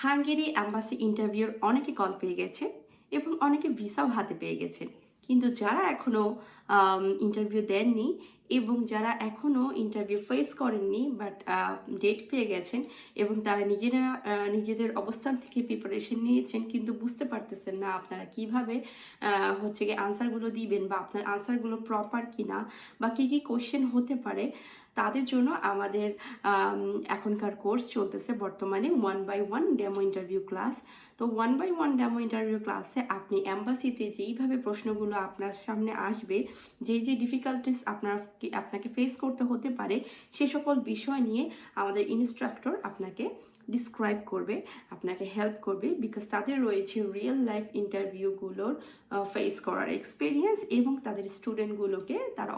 Hungary embassy ইন্টারভিউর অনেকে call পেয়ে গেছে এবং অনেকে ভিসাও হাতে পেয়ে গেছেন। কিন্তু যারা এখনো ইন্টারভিউ দেননি এবং যারা এখনো ইন্টারভিউ ফেস করেননি বাট ডেট পেয়ে গেছেন এবং তারা নিজেরা নিজেদের অবস্থান থেকে প্রিপারেশন নিয়েছেন কিন্তু বুঝতে পারতেছেন না আপনারা কিভাবে হচ্ছে গিয়ে আনসারগুলো দিবেন বা আপনার আনসারগুলো প্রপার কিনা বা কি কি কোয়েশ্চেন হতে পারে, তাদের জন্য আমাদের এখনকার কোর্স চলতেছে বর্তমানে 1 by 1 ডেমো ইন্টারভিউ ক্লাস। তো 1 by 1 ডেমো ইন্টারভিউ ক্লাসে আপনি অ্যাম্বাসিতে যেইভাবে প্রশ্নগুলো আপনার সামনে আসবে, যে ডিফিকাল্টিস আপনাকে ফেস করতে হতে পারে, সে সকল বিষয় নিয়ে আমাদের ইনস্ট্রাক্টর আপনাকে ডিসক্রাইব করবে, আপনাকে হেল্প করবে, বিকজ তাদের রয়েছে রিয়েল লাইফ ইন্টারভিউগুলোর ফেস করার এক্সপিরিয়েন্স এবং তাদের স্টুডেন্টগুলোকে তারা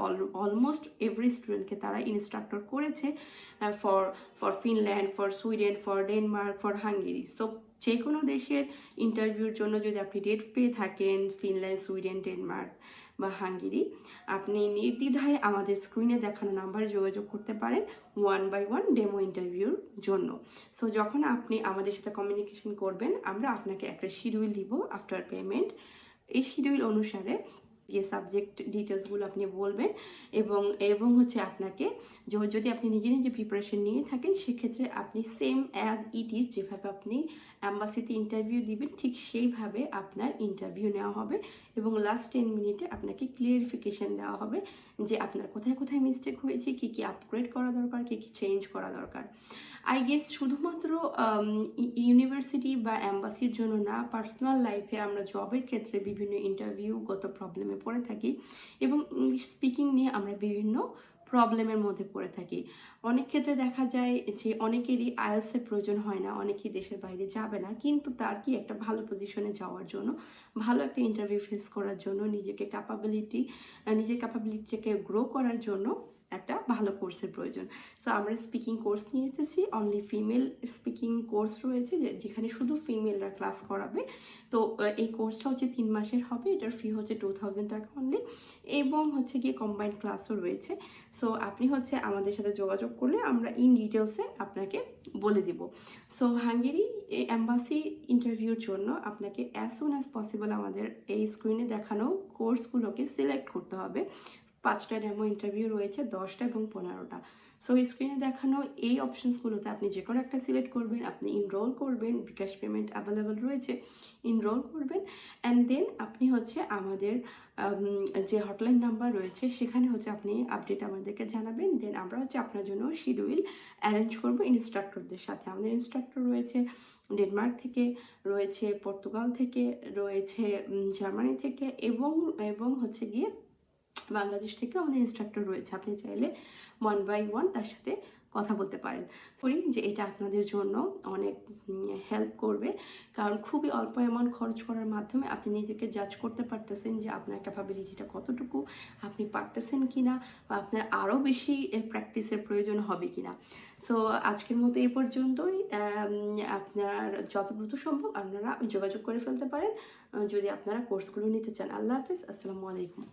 অলমোস্ট এভরি স্টুডেন্টকে তারা ইনস্ট্রাক্টর করেছে for for Finland, for Sweden, for Denmark, for Hungary. So যে কোনো দেশের ইন্টারভিউর জন্য যদি আপনি ডেট পেয়ে থাকেন, ফিনল্যান্ড, সুইডেন, ডেনমার্ক বা হাঙ্গেরি, আপনি নির্দ্বিধায় আমাদের স্ক্রিনে দেখানো নাম্বারে যোগাযোগ করতে পারেন 1 by 1 ডেমো ইন্টারভিউর জন্য। সো যখন আপনি আমাদের সাথে কমিউনিকেশন করবেন, আমরা আপনাকে একটা শিডিউল দিব আফটার পেমেন্ট। এই শিডিউল অনুসারে যে সাবজেক্ট ডিটেলসগুলো আপনি বলবেন এবং এবং হচ্ছে আপনাকে যদি আপনি নিজে নিজে প্রিপারেশন নিয়ে থাকেন, সেক্ষেত্রে আপনি সেম অ্যাজ ইট ইজ যেভাবে আপনি অ্যাম্বাসিতে ইন্টারভিউ দিবেন ঠিক সেইভাবে আপনার ইন্টারভিউ নেওয়া হবে এবং লাস্ট 10 মিনিটে আপনাকে ক্লিয়ারিফিকেশন দেওয়া হবে যে আপনার কোথায় কোথায় মিস্টেক হয়েছে, কী কী আপগ্রেড করা দরকার, কী কী চেঞ্জ করা দরকার। আই গেস শুধুমাত্র ইউনিভার্সিটি বা অ্যাম্বাসির জন্য না, পার্সোনাল লাইফে আমরা জবের ক্ষেত্রে বিভিন্ন ইন্টারভিউগত প্রবলেমে পড়ে থাকি এবং ইংলিশ স্পিকিং নিয়ে আমরা বিভিন্ন প্রবলেমের মধ্যে পড়ে থাকি। অনেক ক্ষেত্রে দেখা যায় যে অনেকেরই আইএলসের প্রয়োজন হয় না, অনেকেই দেশের বাইরে যাবে না, কিন্তু তার কি একটা ভালো পজিশনে যাওয়ার জন্য, ভালো একটা ইন্টারভিউ ফেস করার জন্য, নিজের ক্যাপাবিলিটিকে গ্রো করার জন্য একটা ভালো কোর্সের প্রয়োজন। সো আমরা স্পিকিং কোর্স নিয়ে এসেছি, অনলি ফিমেল স্পিকিং কোর্স রয়েছে যেখানে শুধু ফিমেলরা ক্লাস করাবে। তো এই কোর্সটা হচ্ছে 3 মাসের হবে, এটার ফি হচ্ছে 2000 টাকা অনলি এবং হচ্ছে গিয়ে কম্বাইন্ড ক্লাসও রয়েছে। সো আপনি হচ্ছে আমাদের সাথে যোগাযোগ করলে আমরা ইন ডিটেলসে আপনাকে বলে দেব। সো হাঙ্গেরি অ্যাম্বাসি ইন্টারভিউর জন্য আপনাকে অ্যাজ সুন অ্যাজ পসিবল আমাদের এই স্ক্রিনে দেখানো কোর্সগুলোকে সিলেক্ট করতে হবে। 5টা ডেমো ইন্টারভিউ রয়েছে, 10টা এবং 15টা। সো স্ক্রিনে দেখানো এই অপশনসগুলোতে আপনি যে কোনো একটা সিলেক্ট করবেন, আপনি এনরোল করবেন, বিকাশ পেমেন্ট অ্যাভেলেবেল রয়েছে, এনরোল করবেন অ্যান্ড দেন আপনি হচ্ছে আমাদের যে হটলাইন নাম্বার রয়েছে সেখানে হচ্ছে আপনি আপডেট আমাদেরকে জানাবেন। দেন আমরা হচ্ছে আপনার জন্য শিডিউল অ্যারেঞ্জ করবো ইনস্ট্রাক্টরদের সাথে। আমাদের ইনস্ট্রাক্টর রয়েছে ডেনমার্ক থেকে, রয়েছে পর্তুগাল থেকে, রয়েছে জার্মানি থেকে এবং এবং হচ্ছে গিয়ে বাংলাদেশ থেকে আমাদের ইনস্ট্রাক্টর রয়েছে। আপনি চাইলে 1 by 1 তার সাথে কথা বলতে পারেন। করি যে এটা আপনাদের জন্য অনেক হেল্প করবে, কারণ খুবই অল্প অ্যামাউন্ট খরচ করার মাধ্যমে আপনি নিজেকে জাজ করতে পারতেছেন যে আপনার ক্যাপাবিলিটিটা কতটুকু, আপনি পারতেছেন কিনা বা আপনার আরও বেশি প্র্যাকটিসের প্রয়োজন হবে কিনা। সো আজকের মতো এই পর্যন্তই। আপনার যত দ্রুত সম্ভব আপনারা যোগাযোগ করে ফেলতে পারেন যদি আপনারা কোর্সগুলো নিতে চান। আল্লাহ হাফিজ, আসসালামু আলাইকুম।